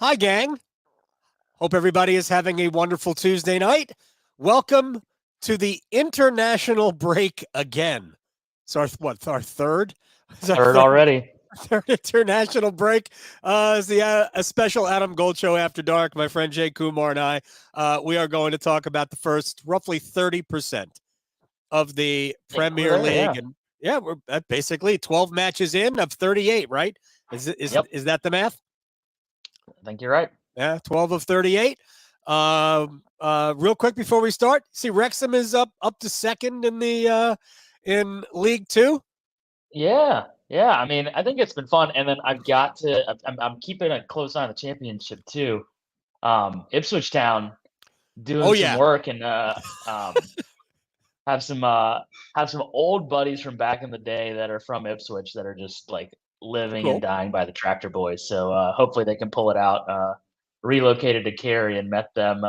Hi, gang. Hope everybody is having a wonderful Tuesday night. Welcome to the international break again. It's our third? It's our Third already. third international break. It's a special Adam Gold show after dark. My friend Jay Kumar and I, we are going to talk about the first roughly 30% of the We're Premier there, League. yeah. And yeah, we're basically 12 matches in of 38, right? Yep. Is that the math? I think you're right. Yeah, 12 of 38. Real quick before we start, see Wrexham is up to second in the in League Two. Yeah. Yeah. I mean, I think it's been fun. And then I'm keeping a close eye on the championship too. Ipswich Town Oh doing some yeah, work and have some uh have some old buddies from back in the day that are from Ipswich that are just like living and cool. dying by the Tractor Boys. So hopefully they can pull it out. Relocated to Cary and met them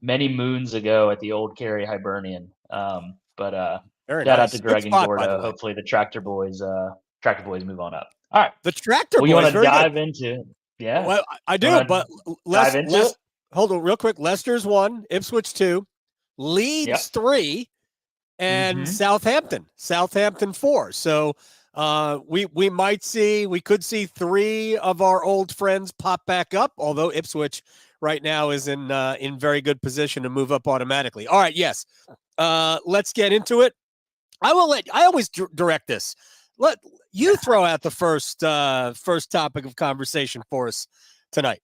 many moons ago at the old Cary Hibernian. But Very shout out to nice. Good Greg and spot, by the Gordo. way. Hopefully the Tractor Boys move on up. All right. The Tractor Well, you want Boys, to very good. dive into yeah? Well, I You do, want but to dive less into less. it? Hold on, real quick. Leicester's one, Ipswich two, Yep. Leeds three, and Mm-hmm. Southampton four. So we we could see three of our old friends pop back up, although Ipswich right now is in very good position to move up automatically. All right, yes. Let's get into it. I always direct this. Let you throw out the first topic of conversation for us tonight.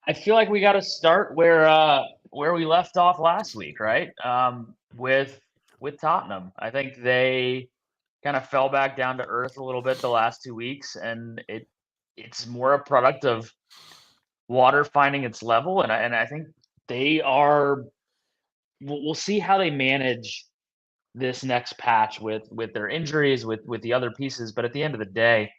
I feel like we got to start where we left off last week, right? With Tottenham, I think they kind of fell back down to earth a little bit the last 2 weeks, and it's more a product of water finding its level, and I think they are. We'll see how they manage this next patch with their injuries, with the other pieces. But at the end of the day,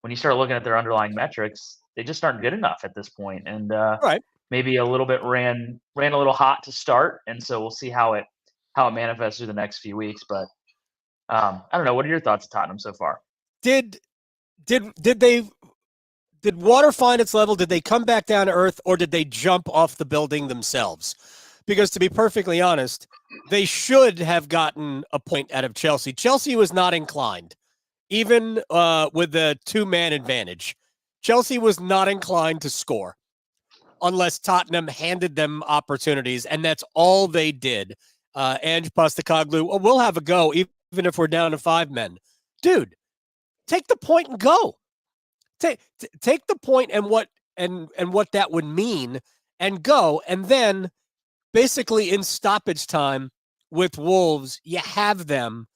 when you start looking at their underlying metrics, they just aren't good enough at this point, and All right. maybe a little bit ran a little hot to start, and so we'll see how it manifests through the next few weeks. But I don't know. What are your thoughts of Tottenham so far? Did they did water find its level? Did they come back down to earth, or did they jump off the building themselves? Because to be perfectly honest, they should have gotten a point out of Chelsea. Chelsea was not inclined, even with the two-man advantage. Chelsea was not inclined to score unless Tottenham handed them opportunities, and that's all they did. Ange Postecoglou, well, we'll have a go, even if we're down to five men. Dude, take the point and go. Take the point and what that would mean, and go, and then basically in stoppage time with Wolves, you have them,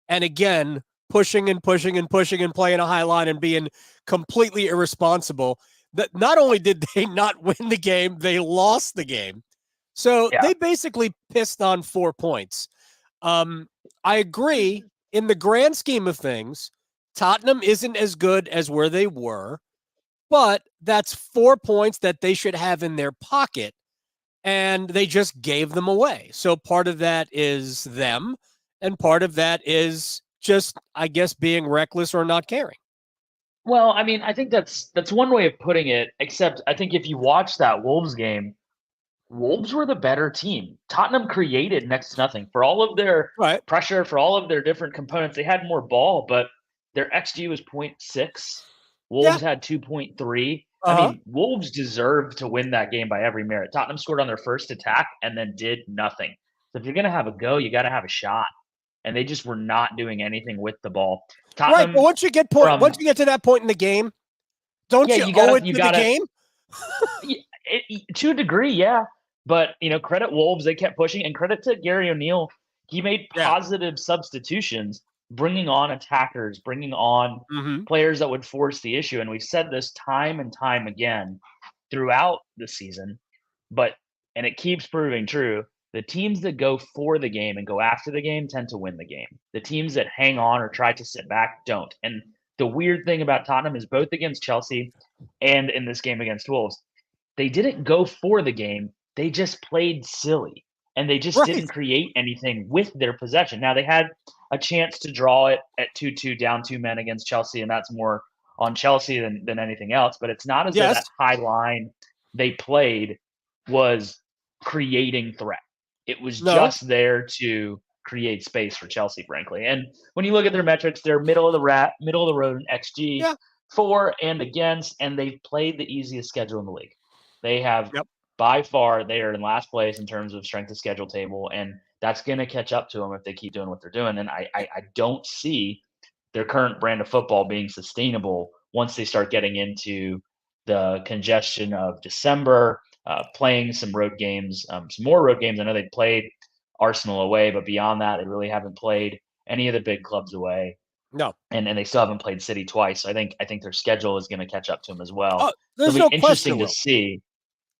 and again pushing and pushing and pushing and playing a high line and being completely irresponsible. That not only did they not win the game, they lost the game. So Yeah. they basically pissed on 4 points. I agree. In the grand scheme of things, Tottenham isn't as good as where they were, but that's 4 points that they should have in their pocket, and they just gave them away. So part of that is them, and part of that is just, I guess, being reckless or not caring. Well, I mean, I think that's one way of putting it. Except I think if you watch that Wolves game, Wolves were the better team. Tottenham created next to nothing for all of their Right. pressure, for all of their different components. They had more ball, but their XG was 0.6. Yeah. Wolves had 2.3. I Uh-huh. mean, Wolves deserved to win that game by every merit. Tottenham scored on their first attack and then did nothing. So if you're going to have a go, you got to have a shot. And they just were not doing anything with the ball. Right. But Tottenham once you get to that point in the game, don't yeah, you you owe gotta it you to the gotta game? to a degree, yeah. But credit Wolves, they kept pushing, and credit to Gary O'Neill. He made Yeah. positive substitutions, bringing on attackers, bringing on Mm-hmm. players that would force the issue. And we've said this time and time again throughout the season, and it keeps proving true. The teams that go for the game and go after the game tend to win the game. The teams that hang on or try to sit back don't. And the weird thing about Tottenham is both against Chelsea and in this game against Wolves, they didn't go for the game. They just played silly. And they just Right. didn't create anything with their possession. Now, they had a chance to draw it at 2-2 down two men against Chelsea, and that's more on Chelsea than anything else. But it's not as though that Yes. high line they played was creating threat. It was No. just there to create space for Chelsea, frankly. And when you look at their metrics, they're middle of the road in XG Yeah. for and against, and they've played the easiest schedule in the league. They have Yep. by far they are in last place in terms of strength of schedule table, and that's going to catch up to them if they keep doing what they're doing. And I don't see their current brand of football being sustainable once they start getting into the congestion of December, playing some road games, some more road games. I know they played Arsenal away, but beyond that, they really haven't played any of the big clubs away. No. And they still haven't played City twice. So I think their schedule is going to catch up to them as well. Oh, So there's it'll no be question it interesting to will. see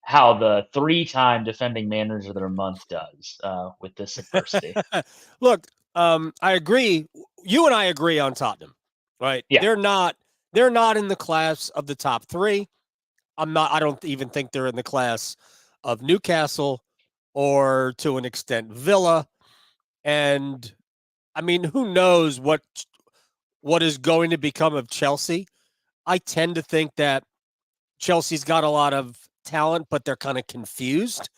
how the 3-time defending manager of the month does with this adversity. Look, I agree. You and I agree on Tottenham, right? Yeah. They're not in the class of the top 3. I don't even think they're in the class of Newcastle or to an extent Villa. And I mean, who knows what is going to become of Chelsea? I tend to think that Chelsea's got a lot of talent, but they're kind of confused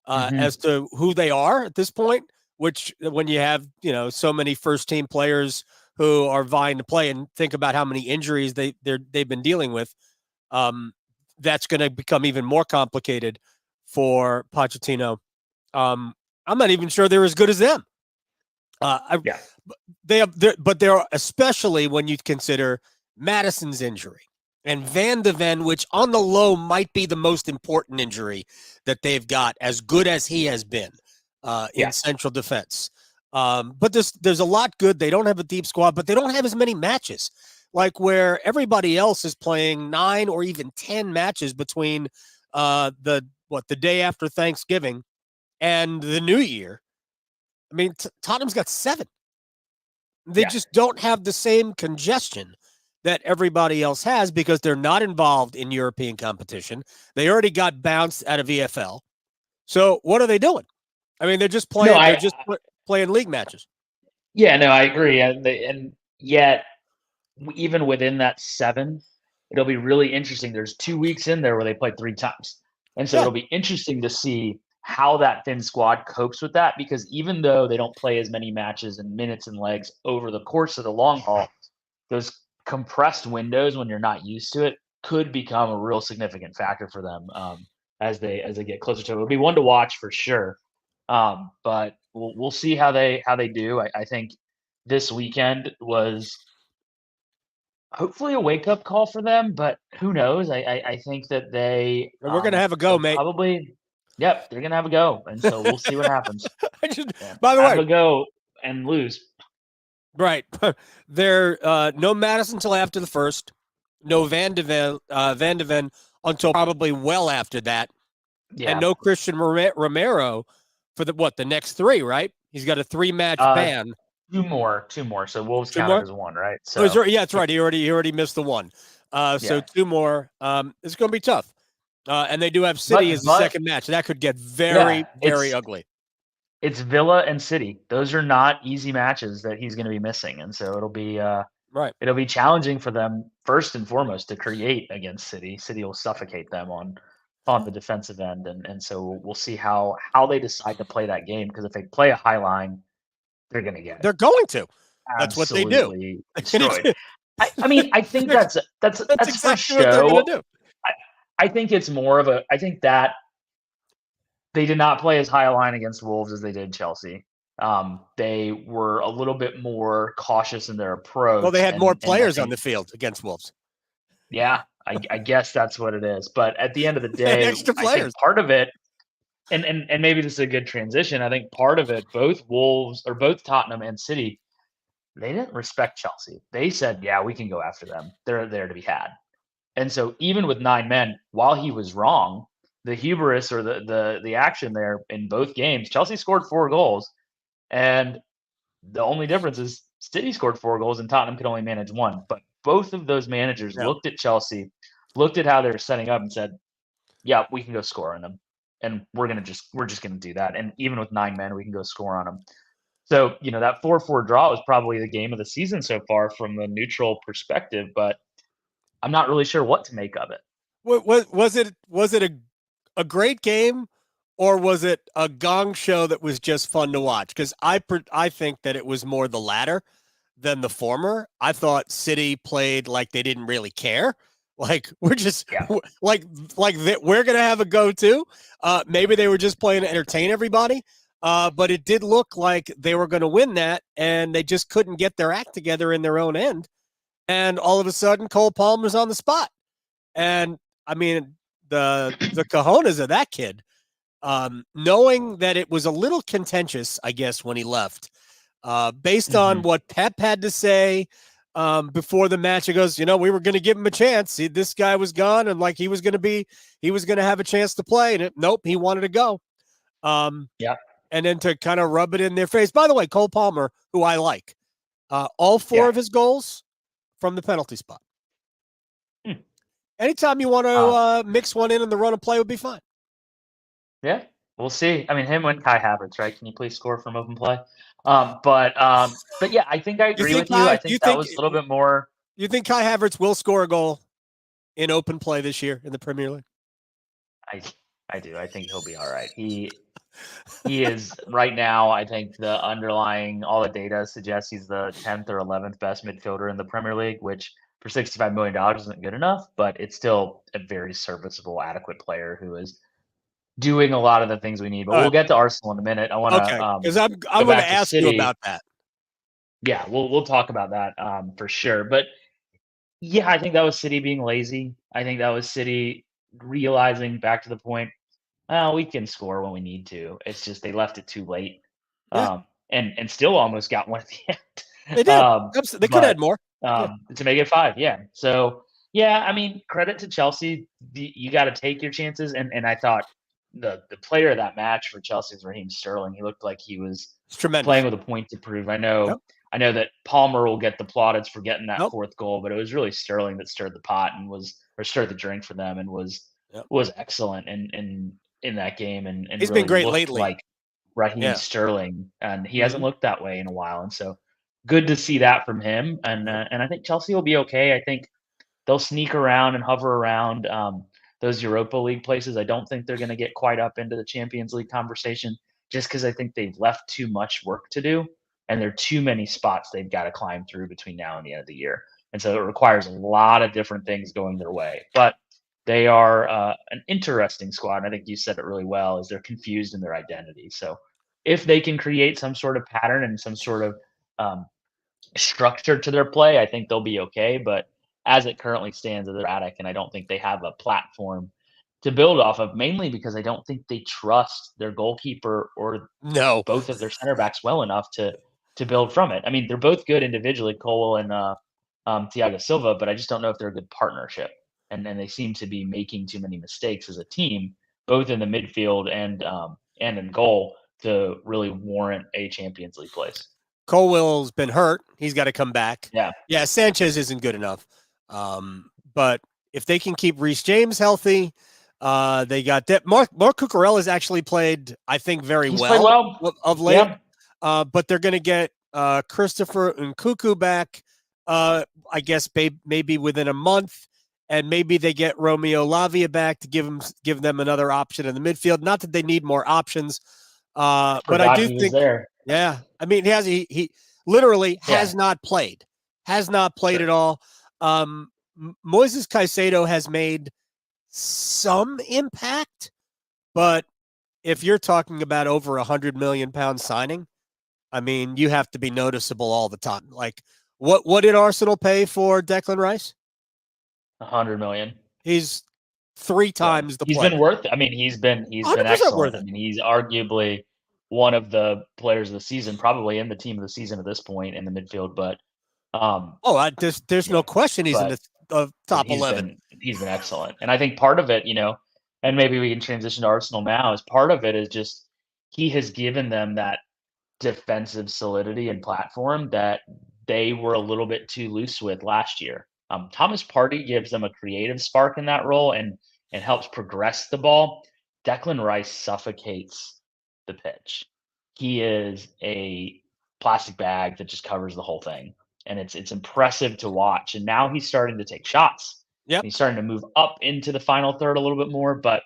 as to who they are at this point, which when you have, so many first team players who are vying to play, and think about how many injuries they've been dealing with, that's going to become even more complicated for Pochettino. I'm not even sure they're as good as them. Yeah. But they're, especially when you consider Maddison's injury and Van de Ven, which on the low might be the most important injury that they've got, as good as he has been in central defense. But there's a lot good. They don't have a deep squad, but they don't have as many matches. Like where everybody else is playing 9 or even 10 matches between the day after Thanksgiving and the New Year. I mean, Tottenham's got 7. They just don't have the same congestion that everybody else has because they're not involved in European competition. They already got bounced out of EFL. So what are they doing? I mean, they're just playing. Playing league matches. Yeah, no, I agree, and yet even within that 7, it'll be really interesting. There's 2 weeks in there where they played 3 times, and so it'll be interesting to see how that thin squad copes with that. Because even though they don't play as many matches and minutes and legs over the course of the long haul, those compressed windows when you're not used to it could become a real significant factor for them as they get closer to it. It'll be one to watch for sure. But we'll see how they do. I think this weekend was hopefully a wake up call for them, but who knows? I think that we're gonna have a go, mate. Probably, yep, they're gonna have a go, and so we'll see what happens. By the way, have a go and lose. Right, they're no Maddison until after the first, no Van de Ven until probably well after that. Yeah. And no Christian Romero for the next 3, right? He's got a 3-match ban. 2 more. So Wolves counted as 1, right? So that's right. He already missed the 1. So 2 more. It's going to be tough. And they do have City as the second match. That could get very ugly. It's Villa and City. Those are not easy matches that he's going to be missing, and so it'll be right. It'll be challenging for them first and foremost to create against City. City will suffocate them on the defensive end, and so we'll see how they decide to play that game. Because if they play a high line, they're going to get it. They're going to. That's what they do. Destroyed. I mean, I think that's exactly for show. What they're going to do. I think it's more of a. I think that they did not play as high a line against Wolves as they did Chelsea. They were a little bit more cautious in their approach. Well, they had more players on the field against Wolves. Yeah, I guess that's what it is. But at the end of the day, extra players. I think part of it, and maybe this is a good transition. I think part of it, both Tottenham and City, they didn't respect Chelsea. They said, "Yeah, we can go after them. They're there to be had." And so, even with 9 men, while he was wrong, the hubris or the action there in both games, Chelsea scored 4 goals, and the only difference is City scored 4 goals and Tottenham could only manage 1. But both of those managers looked at Chelsea, looked at how they're setting up, and said, "Yeah, we can go score on them, and we're just gonna do that. And even with 9 men, we can go score on them." So that 4-4 draw was probably the game of the season so far from a neutral perspective. But I'm not really sure what to make of it. Was it a great game, or was it a gong show that was just fun to watch? Because I think that it was more the latter than the former. I thought City played like they didn't really care. Like we're just Yeah. like that we're gonna have a go to. Maybe they were just playing to entertain everybody. But it did look like they were going to win that, and they just couldn't get their act together in their own end. And all of a sudden, Cole Palmer's on the spot. And I mean, the cojones of that kid, knowing that it was a little contentious, I guess, when he left, based on what Pep had to say before the match. He goes, we were going to give him a chance. This guy was gone, and like he was going to have a chance to play, and nope, he wanted to go. Yeah. And then to kind of rub it in their face. By the way, Cole Palmer, who I like, all four of his goals from the penalty spot. Anytime you want to mix one in and the run of play would be fine. Yeah, we'll see. I mean, him and Kai Havertz, right? Can you please score from open play? But yeah, I think I agree with you. I think that was a little bit more. You think Kai Havertz will score a goal in open play this year in the Premier League? I do. I think he'll be all right. He is right now. I think the underlying all the data suggests he's the 10th or 11th best midfielder in the Premier League, which for $65 million isn't good enough, but it's still a very serviceable, adequate player who is doing a lot of the things we need. But we'll get to Arsenal in a minute. I want to because I'm going to ask you about that. Yeah, we'll talk about that for sure. But yeah, I think that was City being lazy. I think that was City realizing, back to the point, we can score when we need to. It's just they left it too late, and still almost got one at the end. They did. They could have had more to make it 5. Yeah. So yeah, I mean, credit to Chelsea. You got to take your chances, and I thought the player of that match for Chelsea is Raheem Sterling. He looked like he was playing with a point to prove. I know that Palmer will get the plaudits for getting that fourth goal, but it was really Sterling that stirred the pot and stirred the drink for them and was excellent in that game. And he's really been great looked lately, like Raheem Sterling, and he hasn't looked that way in a while. And so good to see that from him. And I think Chelsea will be okay. I think they'll sneak around and hover around those Europa League places. I don't think they're going to get quite up into the Champions League conversation, just because I think they've left too much work to do, and there are too many spots they've got to climb through between now and the end of the year. And so it requires a lot of different things going their way. But they are an interesting squad. And I think you said it really well, is they're confused in their identity. So if they can create some sort of pattern and some sort of structure to their play, I think they'll be okay. But as it currently stands, they're erratic, and I don't think they have a platform to build off of, mainly because I don't think they trust their goalkeeper or both of their center backs well enough to build from it. I mean, they're both good individually, Cole and Thiago Silva, but I just don't know if they're a good partnership. And they seem to be making too many mistakes as a team, both in the midfield and in goal, to really warrant a Champions League place. Colwell's been hurt. He's got to come back. Yeah. Sanchez isn't good enough. But if they can keep Reece James healthy, they got that. Mark Cucurella has actually played, I think, He's played well of late. But they're going to get Christopher Nkunku back, I guess, maybe within a month. And maybe they get Romeo Lavia back to give them another option in the midfield. Not that they need more options, but I do think there. Yeah, I mean, he literally has not played at all. Moises Caicedo has made some impact, but if you're talking about over £100 million signing, I mean, you have to be noticeable all the time. Like, what did Arsenal pay for Declan Rice? $100 million. He's 3 times the. He's player. been worth it. I mean, he's been excellent. I mean, he's arguably one of the players of the season, probably in the team of the season at this point in the midfield. But there's no question he's in the top 11. He's been excellent, and I think part of it, and maybe we can transition to Arsenal now. Is part of it is just he has given them that defensive solidity and platform that they were a little bit too loose with last year. Thomas Partey gives them a creative spark in that role and helps progress the ball. Declan Rice suffocates the pitch. He is a plastic bag that just covers the whole thing, and it's impressive to watch. And now he's starting to take shots, Yep. He's starting to move up into the final third a little bit more. But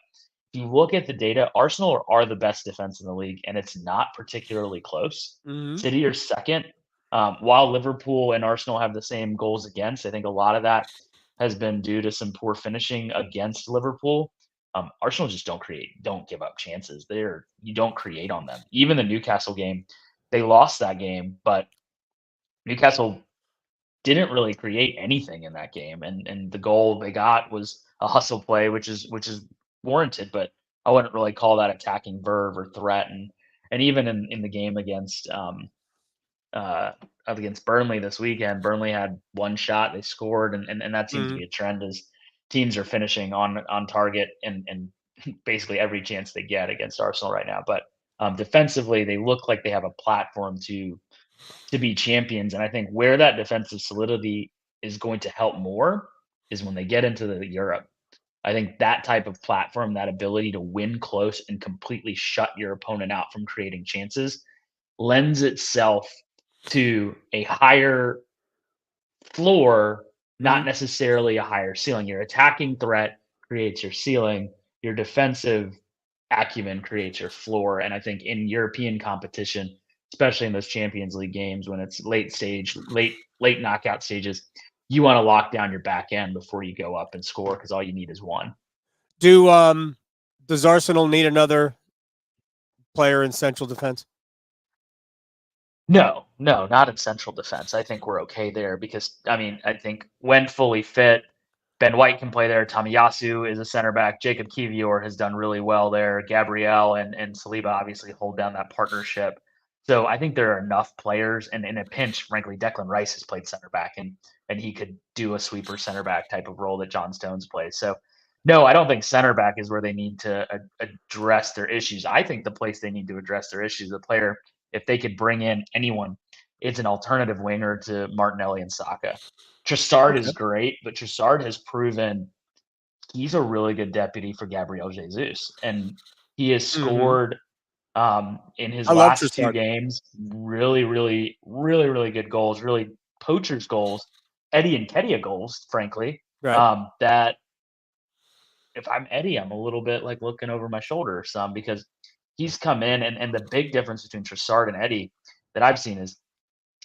if you look at the data, Arsenal are the best defense in the league, and it's not particularly close. Hmm. City are second. While Liverpool and Arsenal have the same goals against, I think a lot of that has been due to some poor finishing against Liverpool. Arsenal just don't give up chances. You don't create on them. Even the Newcastle game, they lost that game, but Newcastle didn't really create anything in that game, and the goal they got was a hustle play, which is warranted, but I wouldn't really call that attacking verve or threat. And even in the game uh, against Burnley this weekend, Burnley had one shot, they scored, and that seems to Hmm. be a trend as teams are finishing on target and basically every chance they get against Arsenal right now. But defensively, they look like they have a platform to be champions. And I think where that defensive solidity is going to help more is when they get into the Europe. I think that type of platform, that ability to win close and completely shut your opponent out from creating chances, lends itself to a higher floor, Hmm. not necessarily a higher ceiling. Your attacking threat creates your ceiling, your defensive acumen creates your floor. And I think in European competition, especially in those Champions League games when it's late knockout stages, you want to lock down your back end before you go up and score because all you need is one. Does Arsenal need another player in central defense? No, no, not in central defense. I think we're okay there because I mean, I think when fully fit, Ben White can play there. Tomiyasu is a center back. Jacob Kivior has done really well there. Gabriel and Saliba obviously hold down that partnership. So I think there are enough players, and in a pinch, frankly, Declan Rice has played center back, and he could do a sweeper center back type of role that John Stones plays. So no, I don't think center back is where they need to address their issues. I think the place they need to address their issues, the player, if they could bring in anyone, it's an alternative winger to Martinelli and Saka. Trossard Okay. is great, but Trossard has proven he's a really good deputy for Gabriel Jesus, and he has Hmm. scored in his I love last two Trossard. games really, really, really, really good goals, really poachers goals, Eddie and Kedia goals, frankly. Right. That if I'm Eddie, I'm a little bit like looking over my shoulder some because he's come in and the big difference between Trossard and Eddie that I've seen is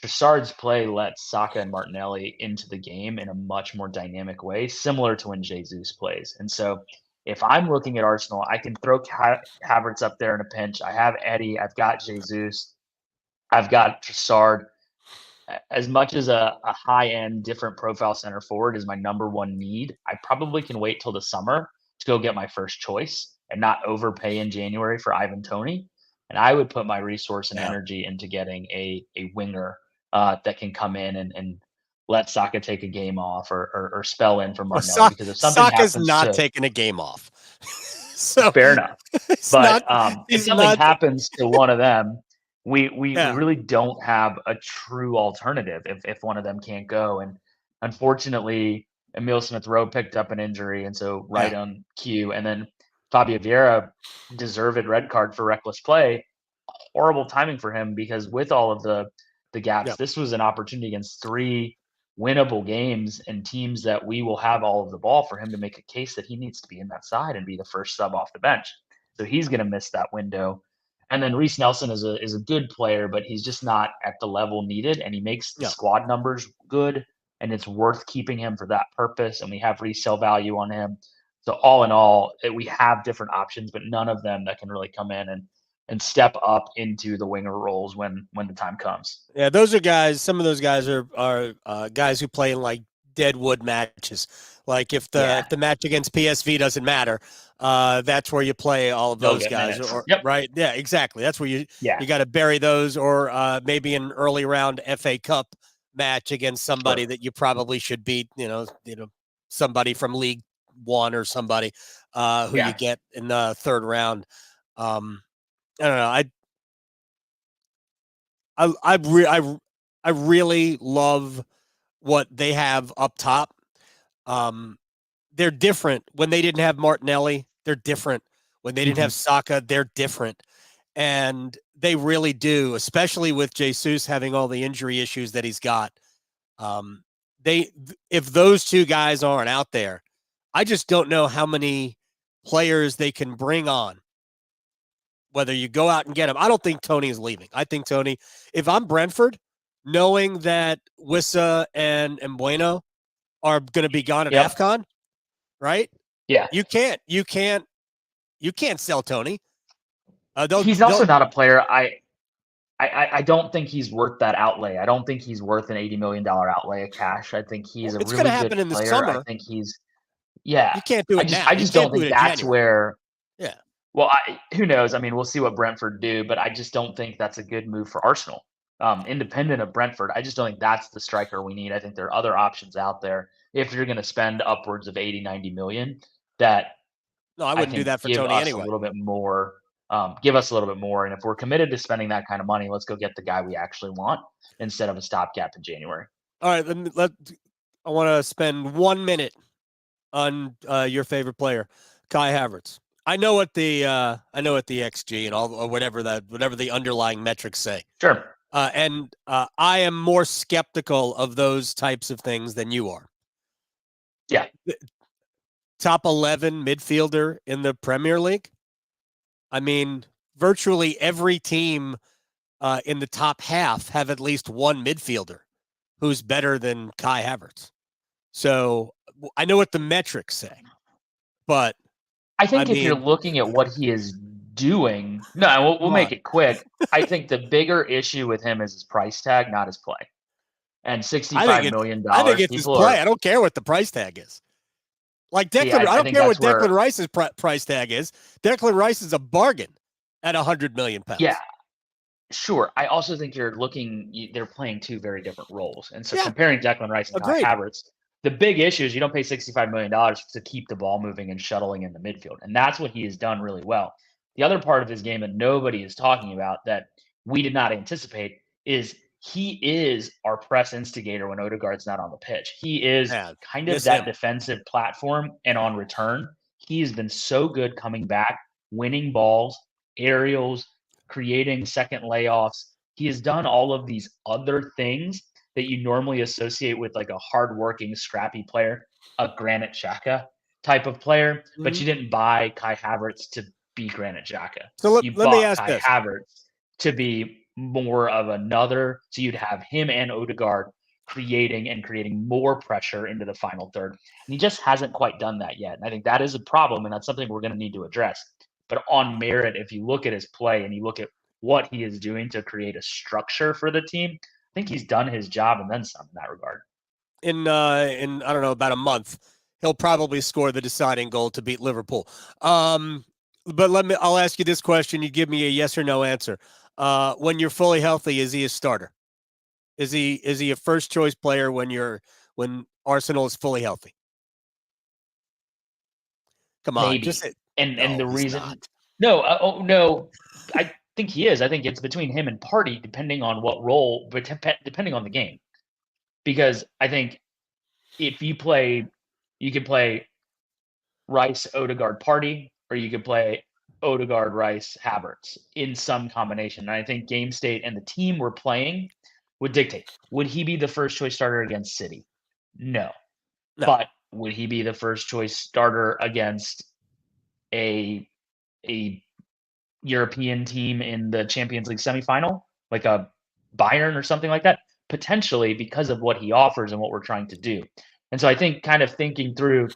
Trossard's play lets Saka and Martinelli into the game in a much more dynamic way, similar to when Jesus plays. And so, if I'm looking at Arsenal, I can throw Havertz up there in a pinch. I have Eddie. I've got Jesus. I've got Trossard. As much as a high end, different profile center forward is my number one need, I probably can wait till the summer to go get my first choice and not overpay in January for Ivan Toney. And I would put my resource and Yeah. energy into getting a winger that can come in and let Saka take a game off or spell in for Well, Martinelli. Because if something Saka's happens not to taking a game off. So fair enough, it's but not. if He's something not. happens to one of them, we Yeah. really don't have a true alternative if one of them can't go. And unfortunately, Emil Smith Rowe picked up an injury, and so Yeah. right on cue. And then Fabio Vieira, deserved red card for reckless play. Horrible timing for him because with all of the gaps, Yeah. this was an opportunity against three winnable games and teams that we will have all of the ball for him to make a case that he needs to be in that side and be the first sub off the bench. So he's going to miss that window. And then Reece Nelson is a good player, but he's just not at the level needed, and he makes the Yeah. squad numbers good, and it's worth keeping him for that purpose. And we have resale value on him. So all in all, we have different options, but none of them that can really come in and step up into the winger roles when the time comes. Yeah. Those are guys. Some of those guys are guys who play in like deadwood matches. Like Yeah, if the match against PSV doesn't matter, that's where you play all of they'll those get guys. minutes. Or Yep. right. Yeah. Exactly. That's where Yeah. you got to bury those, or maybe an early round FA Cup match against somebody Sure. that you probably should beat. Somebody from League One or somebody who you Yeah. get in the third round. I don't know. I really love what they have up top. They're different when they didn't have Martinelli. They're different when they didn't Mhm. have Saka. They're different, and they really do, especially with Jesus having all the injury issues that he's got. Um, if those two guys aren't out there, I just don't know how many players they can bring on. Whether you go out and get him, I don't think Tony is leaving. I think Tony, if I'm Brentford, knowing that Wissa and Bueno are going to be gone at AFCON, right? Yeah. You can't sell Tony. He's also not a player. I don't think he's worth that outlay. I don't think he's worth an $80 million outlay of cash. I think he's a it's really going to happen good in the player. summer. I think he's, yeah. You can't do it now. I just don't think that's where. Yeah. Well, who knows? I mean, we'll see what Brentford do, but I just don't think that's a good move for Arsenal. Independent of Brentford, I just don't think that's the striker we need. I think there are other options out there if you're going to spend upwards of 80, 90 million that no, I wouldn't do that for Tony anyway. A little bit more. Give us a little bit more. And if we're committed to spending that kind of money, let's go get the guy we actually want instead of a stopgap in January. All right. I want to spend 1 minute on your favorite player, Kai Havertz. I know what the XG and all, or whatever the underlying metrics say. Sure. And I am more skeptical of those types of things than you are. Yeah. Top 11 midfielder in the Premier League. I mean, virtually every team in the top half have at least one midfielder who's better than Kai Havertz. So I know what the metrics say, but I think if you're looking at what he is doing, we'll make it quick. I think the bigger issue with him is his price tag, not his play. And $65 million. I think it's his play. I don't care what the price tag is. Like Declan, I don't care what Declan Rice's price tag is. Declan Rice is a bargain at £100 million. Yeah, sure. I also think they're playing two very different roles. And so comparing Declan Rice and Kai Havertz, the big issue is you don't pay $65 million to keep the ball moving and shuttling in the midfield. And that's what he has done really well. The other part of his game that nobody is talking about that we did not anticipate is he is our press instigator when Odegaard's not on the pitch. He is kind of that defensive platform. And on return, he has been so good coming back, winning balls, aerials, creating second layoffs. He has done all of these other things that you normally associate with like a hardworking, scrappy player, a Granit Xhaka type of player, but you didn't buy Kai Havertz to be Granit Xhaka. So let me ask Kai Havertz to be more of another, so you'd have him and Odegaard creating more pressure into the final third. And he just hasn't quite done that yet. And I think that is a problem, and that's something we're going to need to address. But on merit, if you look at his play and you look at what he is doing to create a structure for the team, I think he's done his job and then some in that regard. In I don't know, about a month, he'll probably score the deciding goal to beat Liverpool. But I'll ask you this question. You give me a yes or no answer. When you're fully healthy, is he a starter? Is he a first choice player when Arsenal is fully healthy? Come on, maybe. And the reason, no, I think he is. I think it's between him and Partey, depending on what role, but depending on the game. Because I think if you could play Rice, Odegaard, Partey, or you could play Odegaard, Rice, Havertz in some combination. And I think game state and the team we're playing would dictate. Would he be the first choice starter against City? No. But would he be the first choice starter against a European team in the Champions League semifinal, like a Bayern or something like that? Potentially, because of what he offers and what we're trying to do. And so I think kind of thinking through,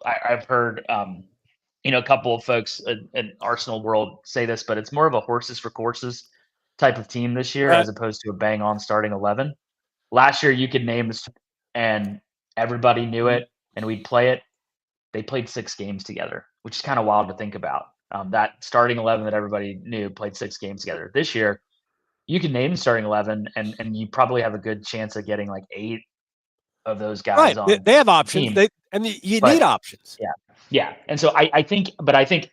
I've heard a couple of folks in Arsenal world say this, but it's more of a horses for courses type of team this year as opposed to a bang on starting 11. Last year you could name this and everybody knew it and we'd play it. They played 6 games together, which is kind of wild to think about. That starting 11 that everybody knew played 6 games together. This year, you can name starting 11 and you probably have a good chance of getting like 8 of those guys on. They have options. You need options. Yeah. And so I think,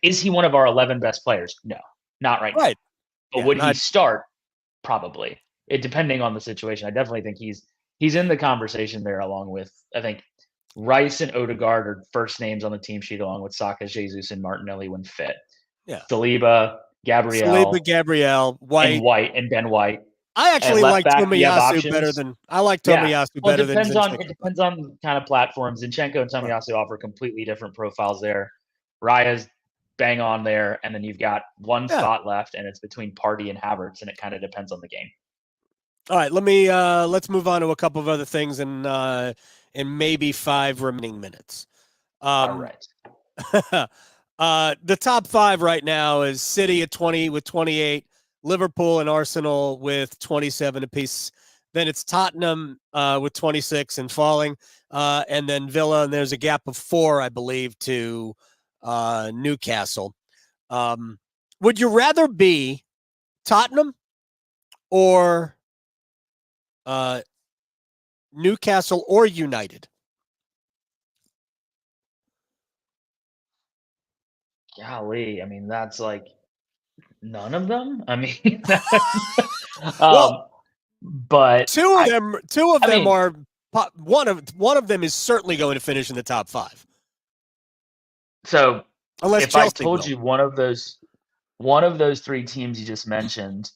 is he one of our 11 best players? No, not right now. But would he start? Probably. It depending on the situation. I definitely think he's in the conversation there, along with, I think, Rice and Odegaard are first names on the team sheet, along with Saka, Jesus, and Martinelli when fit. Yeah. Saliba, Gabriel, White, and Ben White. I actually left like back, you have Tomiyasu better options. than I like Yeah. Tomiyasu Well, better than it Zinchenko. depends on kind of platforms. Zinchenko and Tomiyasu offer completely different profiles there. Raya's bang on there, and then you've got one Yeah. spot left, and it's between Partey and Havertz, and it kind of depends on the game. All right, let's move on to a couple of other things in maybe 5 remaining minutes. All right. The top 5 right now is City at 20 with 28, Liverpool and Arsenal with 27 apiece. Then it's Tottenham with 26 and falling, and then Villa, and there's a gap of 4, I believe, to Newcastle. Would you rather be Tottenham or Newcastle or United? Golly, I mean, that's like none of them. I mean, Well, but two of them mean, are one of them is certainly going to finish in the top 5. So Unless if Chelsea I told will. you one of those 3 teams you just mentioned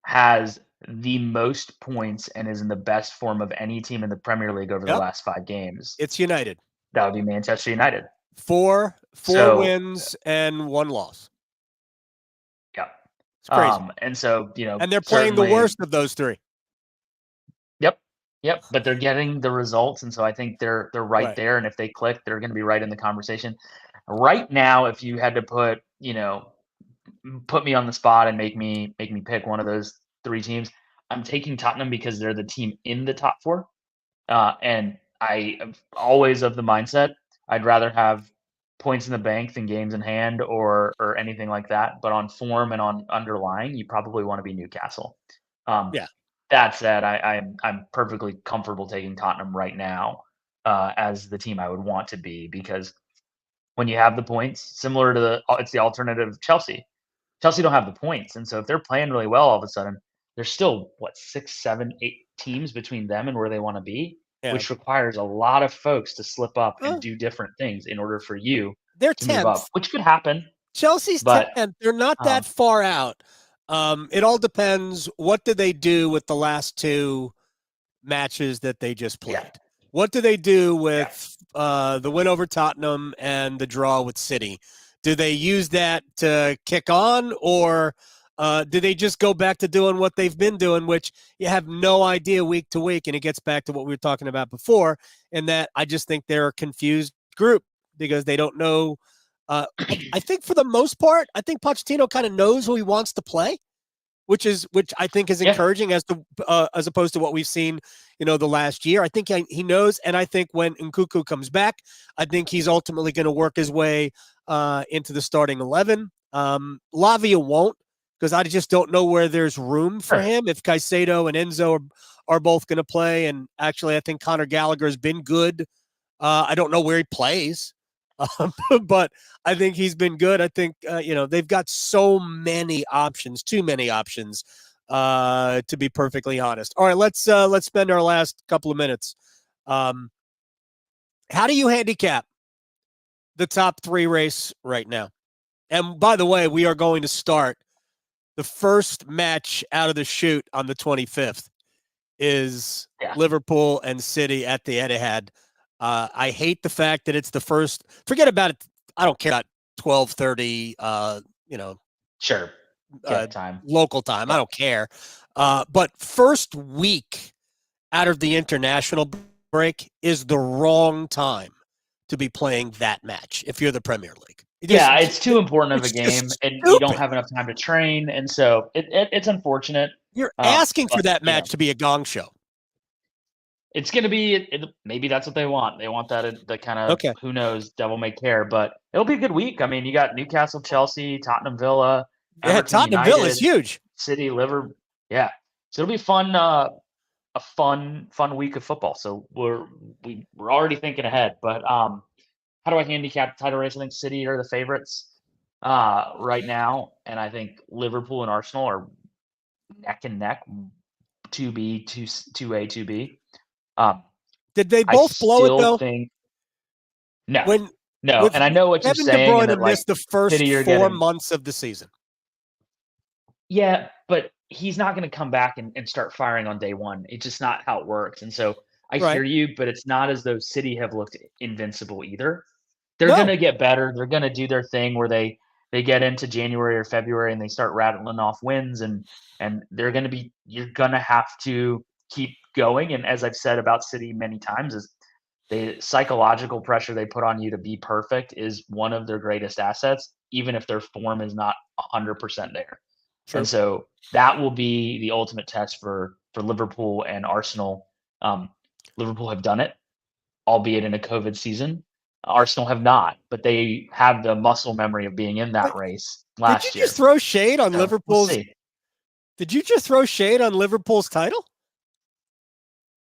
has the most points and is in the best form of any team in the Premier League over the last 5 games, It's United. that would be Manchester United. 4 wins and 1 loss. Yeah. It's crazy. And so, and they're playing the worst of those 3. Yep, but they're getting the results, and so I think they're right there, and if they click, they're gonna be right in the conversation. Right now, if you had to put me on the spot and make me pick one of those 3 teams, I'm taking Tottenham because they're the team in the top 4. And I am always of the mindset I'd rather have points in the bank than games in hand or anything like that. But on form and on underlying, you probably want to be Newcastle. Yeah. That said, I'm perfectly comfortable taking Tottenham right now as the team I would want to be, because when you have the points, similar to it's the alternative Chelsea. Chelsea don't have the points, and so if they're playing really well, all of a sudden there's still 6, 7, 8 teams between them and where they want to be, which requires a lot of folks to slip up and do different things in order for you they're to move up, 10th. which could happen. Chelsea's 10th. They're not that far out. It all depends. What did they do with the last 2 matches that they just played? Yeah. What do they do with the win over Tottenham and the draw with City? Do they use that to kick on, or do they just go back to doing what they've been doing, which you have no idea week to week? And it gets back to what we were talking about before, and that I just think they're a confused group because they don't know. I think for the most part, I think Pochettino kind of knows who he wants to play, which I think is encouraging as opposed to what we've seen, the last year. I think he knows, and I think when Nkunku comes back, I think he's ultimately going to work his way into the starting 11. Lavia won't, because I just don't know where there's room for him. If Caicedo and Enzo are both going to play, and actually I think Conor Gallagher has been good. I don't know where he plays. But I think he's been good. I think, they've got so many options, too many options, to be perfectly honest. All right, let's spend our last couple of minutes. How do you handicap the top 3 race right now? And by the way, we are going to start the first match out of the chute on the 25th is Liverpool and City at the Etihad. I hate the fact that it's the first. Forget about it. I don't care about 12:30. Sure. Time. Local time. I don't care. But first week out of the international break is the wrong time to be playing that match if you're the Premier League. It's too important of a game, and you don't have enough time to train, and so it's unfortunate. You're asking for that match to be a gong show. It's going to be maybe that's what they want. They want that the kind of who knows, devil may care, but it'll be a good week. I mean, you got Newcastle, Chelsea, Tottenham, Villa. Tottenham Villa is huge. City, Liverpool, so it'll be fun. A fun week of football. So we're already thinking ahead. But how do I handicap the title race? I think City are the favorites right now, and I think Liverpool and Arsenal are neck and neck, 2B, 2A, 2B. Did they both blow it though? No. And I know what you're saying. Kevin De Bruyne missed the first 4 months of the season. Yeah, but he's not going to come back and start firing on day one. It's just not how it works. And so I Right. hear you, but it's not as though City have looked invincible either. They're No. going to get better. They're going to do their thing where they get into January or February and they start rattling off wins, and they're going to be, you're going to have to keep going. And as I've said about City many times, is the psychological pressure they put on you to be perfect is one of their greatest assets, even if their form is not 100% there. True. And so that will be the ultimate test for Liverpool and Arsenal. Liverpool have done it, albeit in a COVID season. Arsenal have not, but they have the muscle memory of being in that But race Did last you year. just throw shade on So we'll Liverpool's? see. Did you just throw shade on Liverpool's title?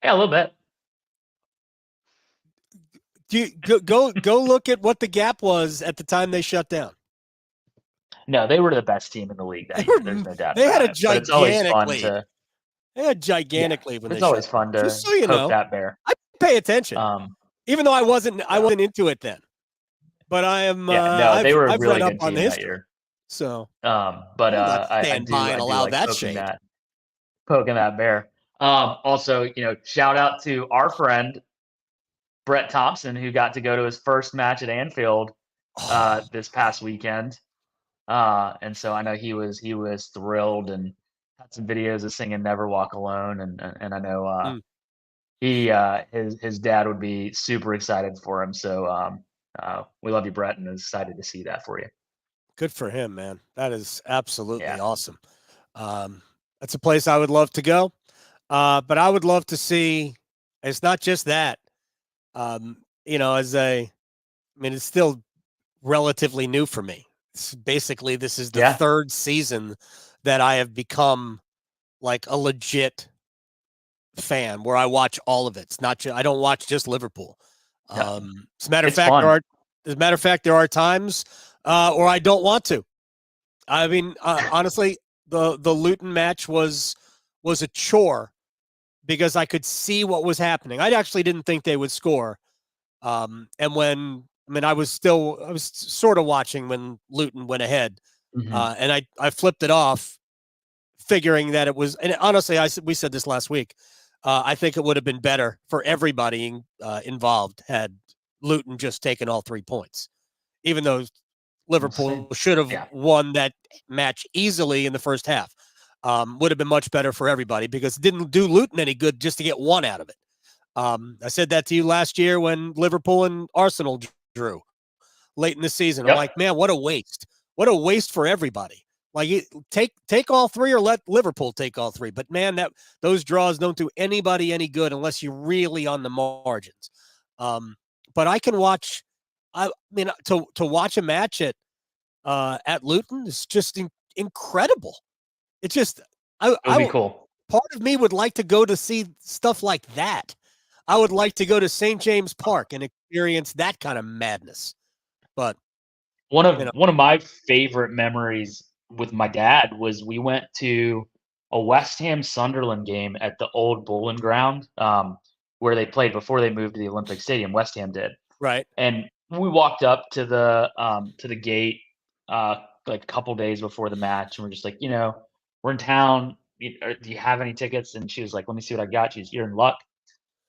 Yeah, a little bit. Do you go look at what the gap was at the time they shut down? No, they were the best team in the league that They year. were- There's no doubt they had about a it. But it's always gigantic fun lead. to They had a gigantic lead when it's they always shut fun down. to Just so you poke know, that bear. I pay attention, even though I wasn't into it then. But I am. Yeah, no, they were a I've really read up good on team the that history. year. So, But I'll not I stand do by and allow like that poking shade. poking that bear. Also, shout out to our friend Brett Thompson, who got to go to his first match at Anfield this past weekend. And so I know he was thrilled and had some videos of singing "Never Walk Alone," and I know his dad would be super excited for him. So we love you, Brett, and is excited to see that for you. Good for him, man. That is absolutely Yeah. awesome. That's a place I would love to go. But I would love to see. It's not just that. It's still relatively new for me. Basically, this is the third season that I have become like a legit fan where I watch all of it. It's not I don't watch just Liverpool. As a matter of fact, there are times or I don't want to. I mean, honestly, the Luton match was a chore because I could see what was happening. I actually didn't think they would score. And I was sort of watching when Luton went ahead, and I flipped it off, figuring that it was. And honestly, we said this last week. I think it would have been better for everybody involved had Luton just taken all 3 points, even though Liverpool should have won that match easily in the first half. Would have been much better for everybody because it didn't do Luton any good just to get one out of it. I said that to you last year when Liverpool and Arsenal drew late in the season. I'm like, man, what a waste. What a waste for everybody. Like, take all 3 or let Liverpool take all 3. But, man, those draws don't do anybody any good unless you're really on the margins. But I can watch – to watch a match at Luton is just incredible. It's just – it would be cool. Part of me would like to go to see stuff like that. I would like to go to St. James Park and experience that kind of madness. But one of my favorite memories with my dad was we went to a West Ham Sunderland game at the old Bowling Ground, where they played before they moved to the Olympic Stadium. West Ham did, right? And we walked up to the gate like a couple days before the match, and we're just like, we're in town. Do you have any tickets? And she was like, let me see what I got. You're in luck.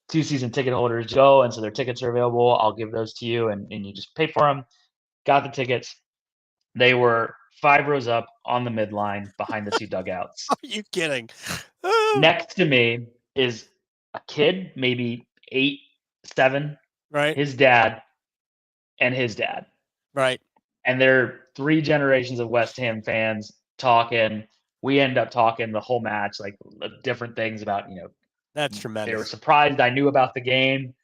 2 season ticket holders go, and so their tickets are available. I'll give those to you, and you just pay for them. Got the tickets. They were 5 rows up on the midline behind the 2 dugouts. Are you kidding? Next to me is a kid, maybe 8, 7. Right. His dad and his dad. Right. And they're 3 generations of West Ham fans talking. We end up talking the whole match, like different things about, That's tremendous. They were surprised I knew about the game,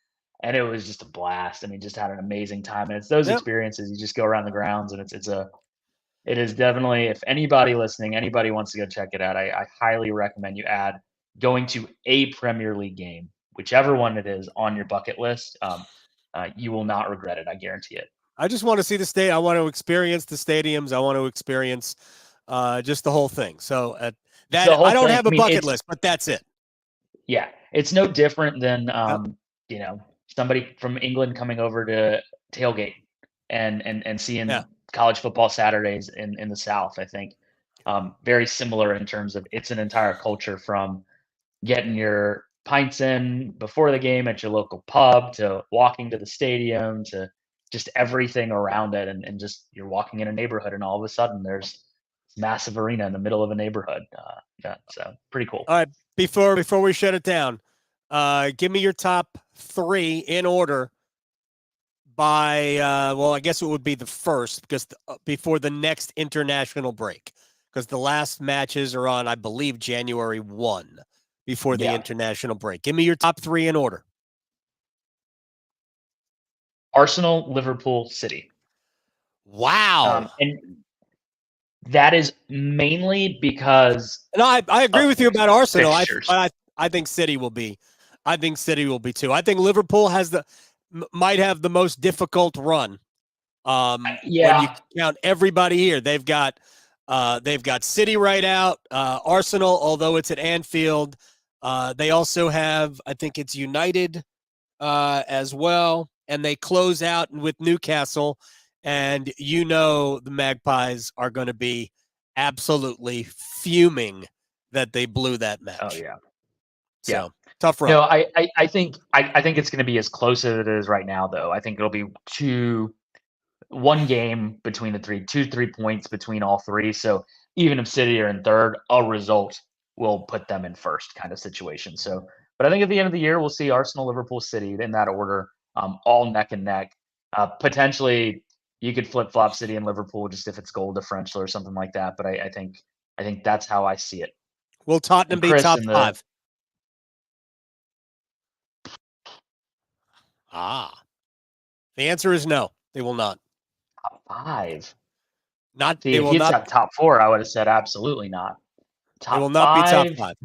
and it was just a blast. I mean, just had an amazing time. And it's those experiences. You just go around the grounds, and it is definitely, if anybody listening, anybody wants to go check it out, I highly recommend you add going to a Premier League game, whichever one it is on your bucket list. You will not regret it. I guarantee it. I just want to see the state. I want to experience the stadiums. I want to experience just the whole thing. So I don't have a bucket list, but that's it. Yeah, it's no different than somebody from England coming over to tailgate and seeing college football Saturdays in the South. I think very similar in terms of it's an entire culture from getting your pints in before the game at your local pub to walking to the stadium to just everything around it. And just you're walking in a neighborhood and all of a sudden there's this massive arena in the middle of a neighborhood. So pretty cool. All right. Before we shut it down, give me your top 3 in order by, well, I guess it would be the first because before the next international break, because the last matches are on, I believe, January 1 before the international break. Give me your top 3 in order. Arsenal, Liverpool, City. Wow. And that is mainly because. No, I agree with you about Arsenal. I think City will be. I think City will be too. I think Liverpool might have the most difficult run. When you count everybody here, they've got City right out. Arsenal, although it's at Anfield, they also have, I think it's United as well, and they close out with Newcastle. And the Magpies are going to be absolutely fuming that they blew that match. Oh yeah, so tough run. No, I think it's going to be as close as it is right now, though. I think it'll be 1 game between the 2-3 points between all 3. So even if City are in third, a result will put them in first, kind of situation. So, but I think at the end of the year we'll see Arsenal, Liverpool, City in that order, all neck and neck. Potentially, you could flip flop City and Liverpool just if it's goal differential or something like that. But I think that's how I see it. Will Tottenham be top 5? The answer is no. They will not. Top 5. Not. See, they if will you not. said top 4, I would have said absolutely not. They will not be top 5.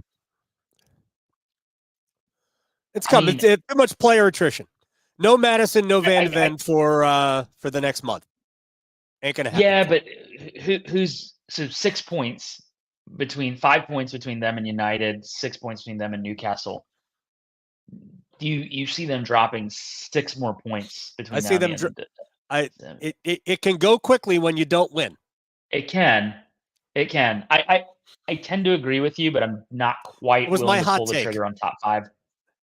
It's coming. It's too much player attrition. No Madison, no Van de Ven for the next month. Ain't gonna happen. Yeah, but who's 6 points between 5 points between them and United, 6 points between them and Newcastle. You see them dropping 6 more points between. I see them. It can go quickly when you don't win. It can. I tend to agree with you, but I'm not quite willing to pull the trigger on top 5.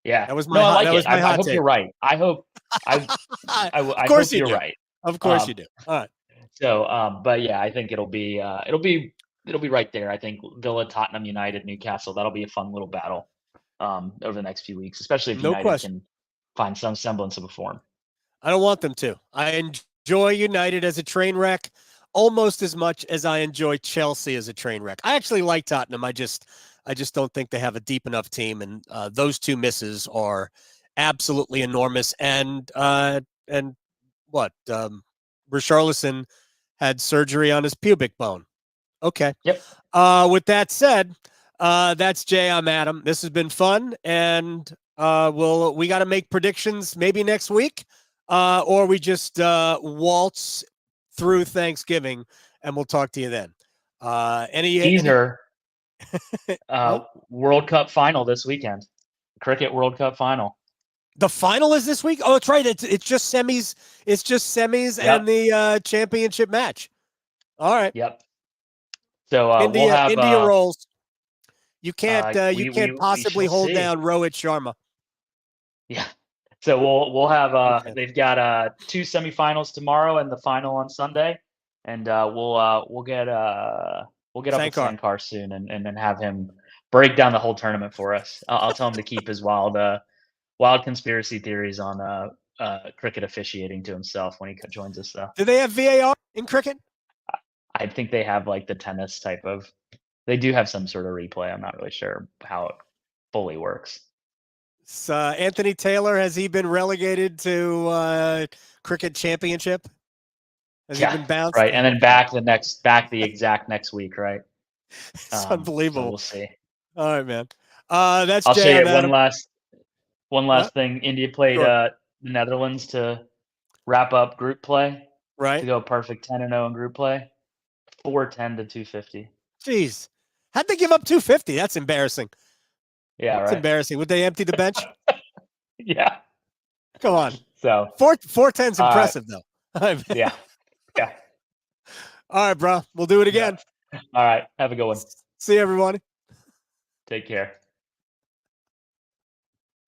Yeah, that was my. I hope you're right. I hope. I of course hope you're right. Of course you do. All right. So, but yeah, I think it'll be right there. I think Villa, Tottenham, United, Newcastle. That'll be a fun little battle over the next few weeks, especially if United can find some semblance of a form. I don't want them to. I enjoy United as a train wreck almost as much as I enjoy Chelsea as a train wreck. I actually like Tottenham. I just don't think they have a deep enough team, and those 2 misses are absolutely enormous. And what? Richarlison had surgery on his pubic bone. Okay. Yep. With that said, that's Jay. I'm Adam. This has been fun, and we got to make predictions maybe next week, or we just waltz through Thanksgiving, and we'll talk to you then. Teaser. World Cup final this weekend. Cricket World Cup final. The final is this week? Oh, that's right. It's just semis. It's just semis and the championship match. All right. Yep. So India, we'll have India rolls. You can't we possibly hold see. down Rohit Sharma. Yeah. So we'll have they've got 2 semifinals tomorrow and the final on Sunday, and we'll get up with Sankar soon and have him break down the whole tournament for us. I'll tell him to keep his wild conspiracy theories on cricket officiating to himself when he joins us, though. Do they have VAR in cricket? I think they have like the tennis type of. They do have some sort of replay. I'm not really sure how it fully works. So Anthony Taylor, has he been relegated to cricket championship? Has he been bounced? Right, and then back the exact next week, right? It's unbelievable. So we'll see. All right, man. That's I'll Jay. show you one last thing. India played the Netherlands to wrap up group play. Right. To go perfect 10-0 in group play. 410 to 250. Jeez. How'd they give up 250? That's embarrassing. Yeah, That's embarrassing. Would they empty the bench? Yeah. Come on. So 410's impressive though. Yeah. All right, bro. We'll do it again. All right. Have a good one. See you, everybody. Take care.